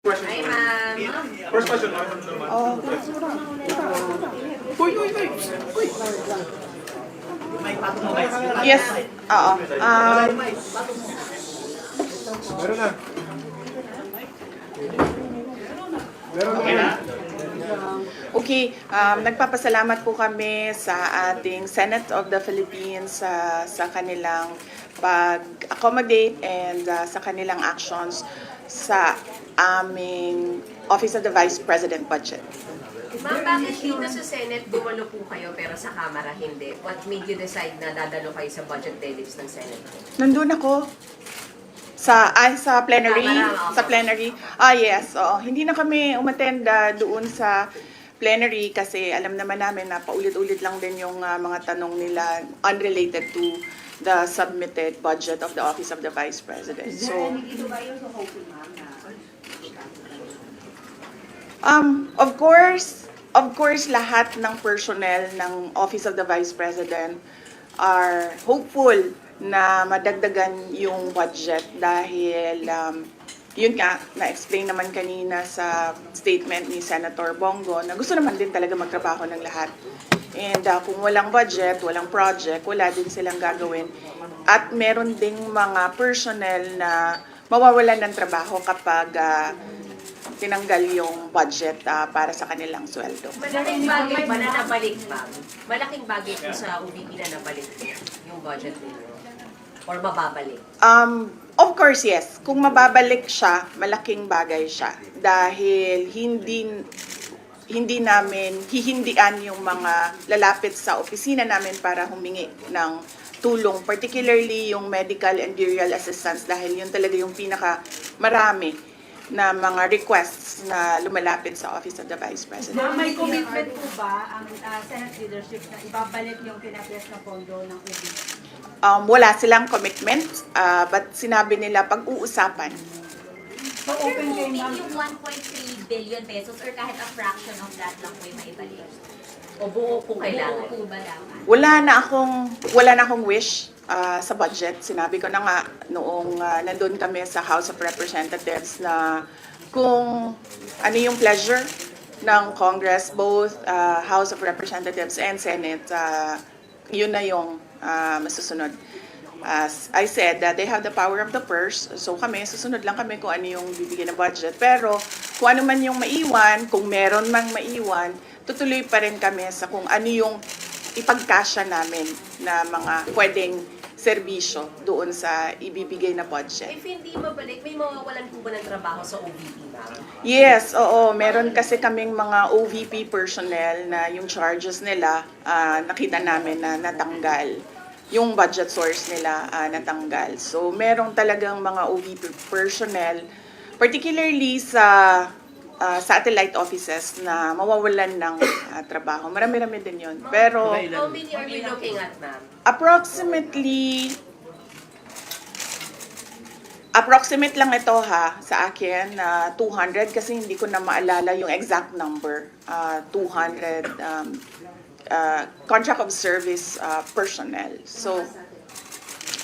Hi, ma'am. First question, ma'am. Uy. Yes, oo. Meron na. Meron na. Okay, nagpapasalamat po kami sa ating Senate of the Philippines sa kanilang pag-accommodate and sa kanilang actions sa aming Office of the Vice President budget. Ma'am, bakit dito sa Senate dumalo po kayo pero sa Kamara hindi? What made you decide na dadalo kayo sa budget deadlines ng Senate? Nandun ako sa plenary, Kamara, sa plenary. Yes, oo. Hindi na kami umattend doon sa plenary kasi alam naman namin na paulit-ulit lang din yung mga tanong nila unrelated to the submitted budget of the Office of the Vice President. So, of course, lahat ng personnel ng Office of the Vice President are hopeful na madagdagan yung budget dahil yun nga, na-explain naman kanina sa statement ni Senator Bongo na gusto naman din talaga magtrabaho ng lahat. And kung walang budget, walang project, wala din silang gagawin. At meron ding mga personnel na mawawalan ng trabaho kapag tinanggal yung budget para sa kanilang sweldo. Malaking bagay ba na nabalik, ma'am? Malaking bagay po sa OVP na nabalik yung budget ninyo? Or mababalik? Of course, yes. Kung mababalik siya, malaking bagay siya. Dahil hindi namin hihindian yung mga lalapit sa opisina namin para humingi ng tulong, particularly yung medical and burial assistance dahil yun talaga yung pinaka marami na mga requests na lumalapit sa Office of the Vice President. May commitment po ba ang Senate leadership na ibabalik yung tinapos na pondo ng OVP? Wala silang commitment, but sinabi nila pag-uusapan. So open kayo, ma'am? Yung 1.3 billion pesos or kahit a fraction of that lang po yung maibalik? O buo kung kailangan? Buo po ba dapat? Wala na akong wish sa budget. Sinabi ko na nga noong nandun kami sa House of Representatives na kung ano yung pleasure ng Congress, both House of Representatives and Senate, yun na yung masusunod. As I said, they have the power of the purse. So kami, susunod lang kami kung ano yung bibigyan na budget. Pero kung ano man yung maiwan, kung meron mang maiwan, tutuloy pa rin kami sa kung ano yung ipagkasya namin na mga pwedeng serbisyo doon sa ibibigay na budget. If hindi mabalik, may mawawalan po ba ng trabaho sa OVP, ma'am? Yes, oo. Meron kasi kaming mga OVP personnel na yung charges nila, nakita namin na natanggal. Yung budget source nila natanggal. So, meron talagang mga OVP personnel, particularly sa satellite offices na mawawalan ng trabaho. Marami-rami din yun. Pero, How many are we looking at, ma'am? approximate lang ito sa akin, 200 kasi hindi ko na maalala yung exact number. 200 contract of service personnel. So,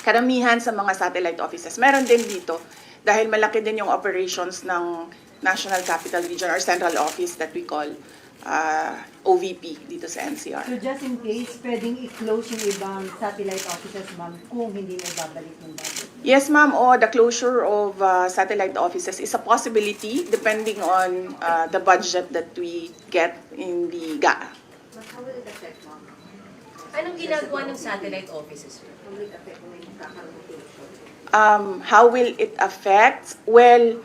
karamihan sa mga satellite offices. Meron din dito dahil malaki din yung operations ng National Capital Region or Central Office that we call OVP dito sa NCR. So just in case, pwedeng i-close yung ibang satellite offices, ma'am, kung hindi na ibabalik yung budget? Yes, ma'am. The closure of satellite offices is a possibility depending on the budget that we get in the GAA. Anong ginagawa ng satellite offices? How will it affect? Well,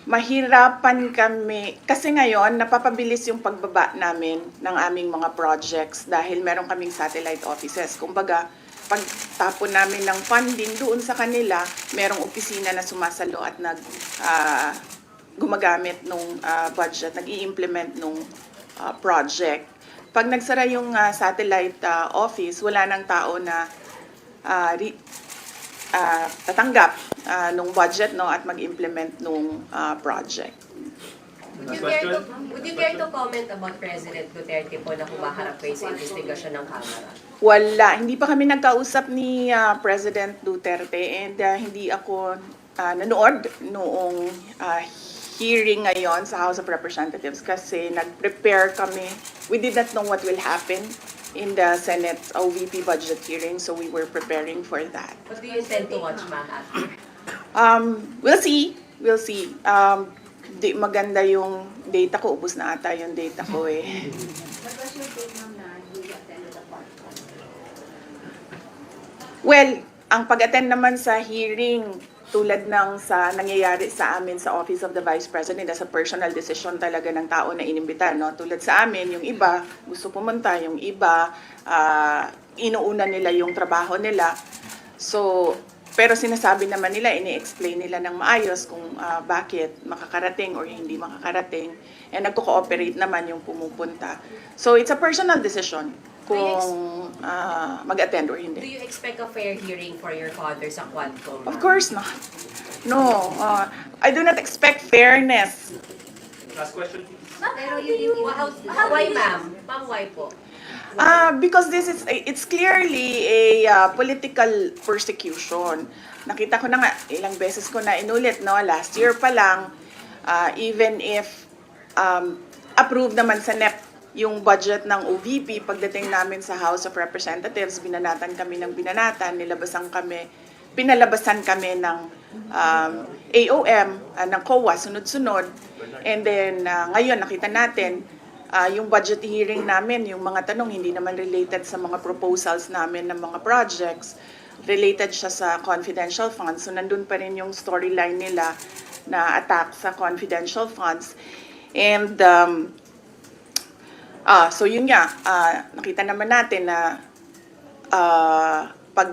mahirapan kami. Kasi ngayon, napapabilis yung pagbaba namin ng aming mga projects dahil meron kaming satellite offices. Kumbaga, pag tapon namin ng funding doon sa kanila, merong opisina na sumasalo at gumagamit nung budget, nag-i-implement nung project. Pag nagsara yung satellite office, wala nang tao na tatanggap nung budget at mag-implement nung project. Would you care to comment about President Duterte po na humaharap kayo sa investigasyon ng Kamara? Wala. Hindi pa kami nagkausap ni President Duterte and hindi ako nanood noong hearing ngayon sa House of Representatives kasi nag-prepare kami. We did not know what will happen in the Senate OVP budget hearing, so we were preparing for that. What do you intend to watch, ma'am, after? We'll see. We'll see. Maganda yung data ko. Ubus na ata yung data ko eh. What was your take, ma'am, na you attended the part? Well, ang pag-attend naman sa hearing, tulad ng sa nangyayari sa amin sa Office of the Vice President, as a personal decision talaga ng tao na inimbita, no? Tulad sa amin, yung iba gusto pumunta, yung iba inuuna nila yung trabaho nila. So, pero sinasabi naman nila, ini-explain nila ng maayos kung bakit makakarating or hindi makakarating. And nagko-cooperate naman yung pumupunta. So, it's a personal decision kung mag-attend or Do hindi. you expect a fair hearing for your father sa Quadcom? Of course not. No, I do not expect fairness. Last question, please. Ma'am, how do you, Why, ma'am? Ma'am, why po? Because it's clearly a political persecution. Nakita ko na nga, ilang beses ko na inulit, no? Last year pa lang, even if approved naman sa NEP yung budget ng OVP, pagdating namin sa House of Representatives, binanatan kami ng binanatan, pinalabasan kami ng AOM, ng COA, sunod-sunod. And then, ngayon, nakita natin, yung budget hearing namin, yung mga tanong, hindi naman related sa mga proposals namin ng mga projects. Related siya sa confidential funds. So, nandun pa rin yung storyline nila na attack sa confidential funds. And, so yun nga, nakita naman natin na pag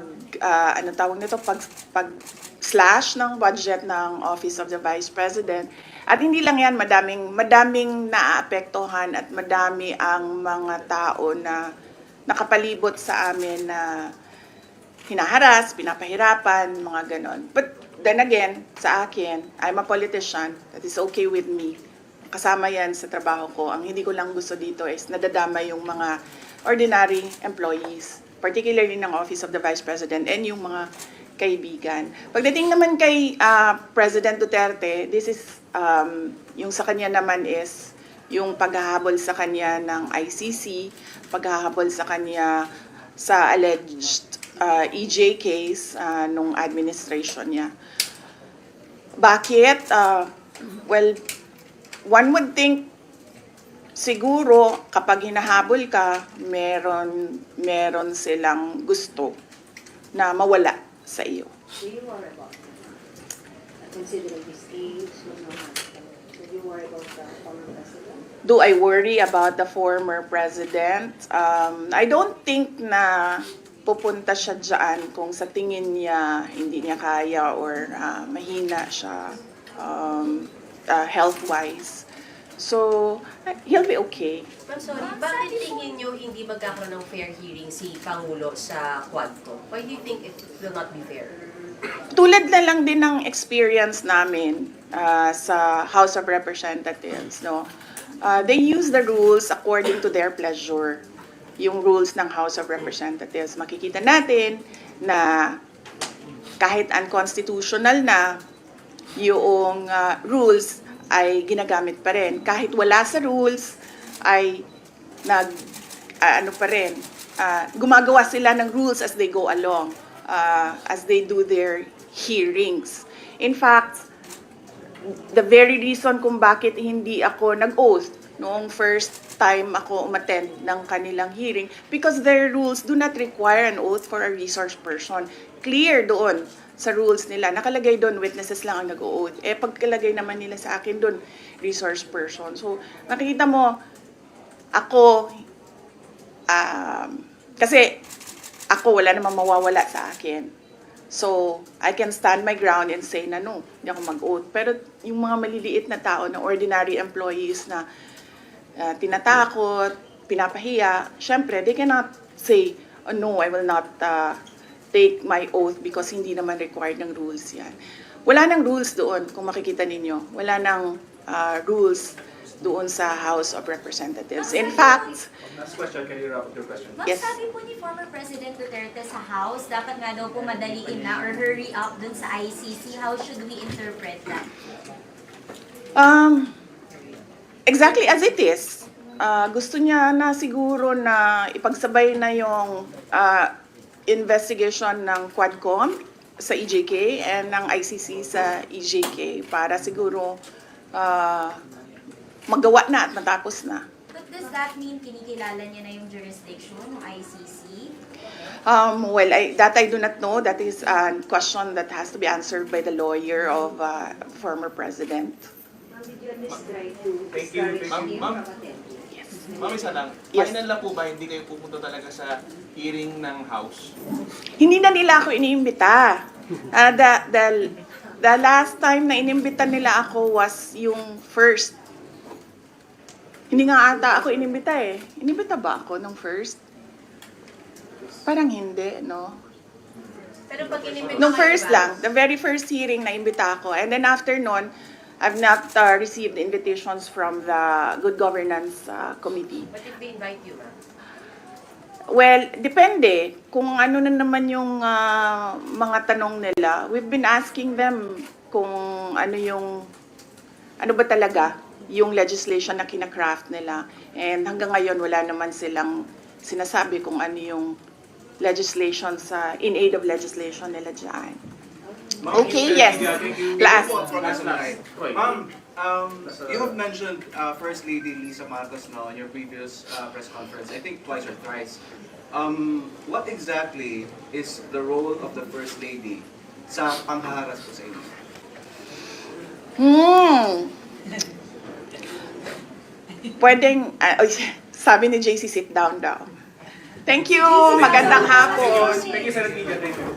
slash ng budget ng Office of the Vice President. At hindi lang yan, madaming naaapektuhan at madami ang mga tao na nakapalibot sa amin na hinaharas, pinapahirapan, mga ganon. But then again, sa akin, I'm a politician. That is okay with me. Kasama yan sa trabaho ko. Ang hindi ko lang gusto dito is nadadama yung mga ordinary employees, particularly ng Office of the Vice President and yung mga kaibigan. Pagdating naman kay President Duterte, this is, yung sa kanya naman is yung paghahabol sa kanya ng ICC, paghahabol sa kanya sa alleged EJ case nung administration niya. Bakit? Well, one would think siguro kapag hinahabol ka, meron silang gusto na mawala sa iyo. Do you worry about that? Considering his age, do you worry about the former president? Do I worry about the former president? I don't think na pupunta siya dyan kung sa tingin niya hindi niya kaya or mahina siya health-wise. So, he'll be okay. Ma'am, sorry, bakit tingin nyo hindi magkakaroon ng fair hearing si Pangulo sa Quadcom? Why do you think it will not be fair? Tulad na lang din ng experience namin sa House of Representatives, no? They use the rules according to their pleasure. Yung rules ng House of Representatives. Makikita natin na kahit unconstitutional na yung rules ay ginagamit pa rin. Kahit wala sa rules ay gumagawa sila ng rules as they go along, as they do their hearings. In fact, the very reason kung bakit hindi ako nag-oath noong first time ako umattend ng kanilang hearing, because their rules do not require an oath for a resource person. Clear doon sa rules nila. Nakalagay doon, witnesses lang ang nag-o-oath. Pagkalagay naman nila sa akin doon, resource person. So, makikita mo, ako, kasi ako wala namang mawawala sa akin. So, I can stand my ground and say na no, hindi ako mag-oath. Pero yung mga maliliit na tao, na ordinary employees na tinatakot, pinapahiya, syempre, they cannot say, oh, no, I will not take my oath because hindi naman required ng rules yan. Wala nang rules doon, kung makikita ninyo. Wala nang rules doon sa House of Representatives. In fact, Last question, can you wrap up your question? Ma'am, Yes. sabi po ni former President Duterte sa House, dapat nga daw po madaliin na or hurry up dun sa ICC. How should we interpret that? Exactly as it is. Gusto niya na siguro na ipagsabay na yung investigation ng Quadcom sa EJK and ng ICC sa EJK para siguro magawa na at matapos na. But does that mean kinikilala niya na yung jurisdiction ng ICC? Well, that I do not know. That is a question that has to be answered by the lawyer of former president. Ma'am, did you at least try to Thank you. discourage him Ma'am. from attending? Ma'am, isa lang. Yes. Final na po ba hindi kayo pupunta talaga sa hearing ng House? Hindi na nila ako iniimbita. The last time na inimbita nila ako was yung first. Hindi nga ata ako inimbita eh. Inimbita ba ako nung first? Parang hindi, no? Pero pag inimbita Nung kayo first ba, lang, the very first hearing na imbita ako. And then after nun, I've not received invitations from the Good Governance Committee. But if they invite you, ma'am? Well, depende. Kung ano na naman yung mga tanong nila. We've been asking them kung ano ba talaga yung legislation na kinakraft nila. And hanggang ngayon, wala naman silang sinasabi kung ano yung legislation in aid of legislation nila dyan. Okay, yes. Last. Ma'am, you have mentioned First Lady Lisa Marcos now in your previous press conference, I think twice or thrice. What exactly is the role of the First Lady sa panghaharas po sa inyo? Pwedeng, sabi ni JC, sit down daw. Thank you. Magandang hapon. Thank you, Senator Media. Thank you.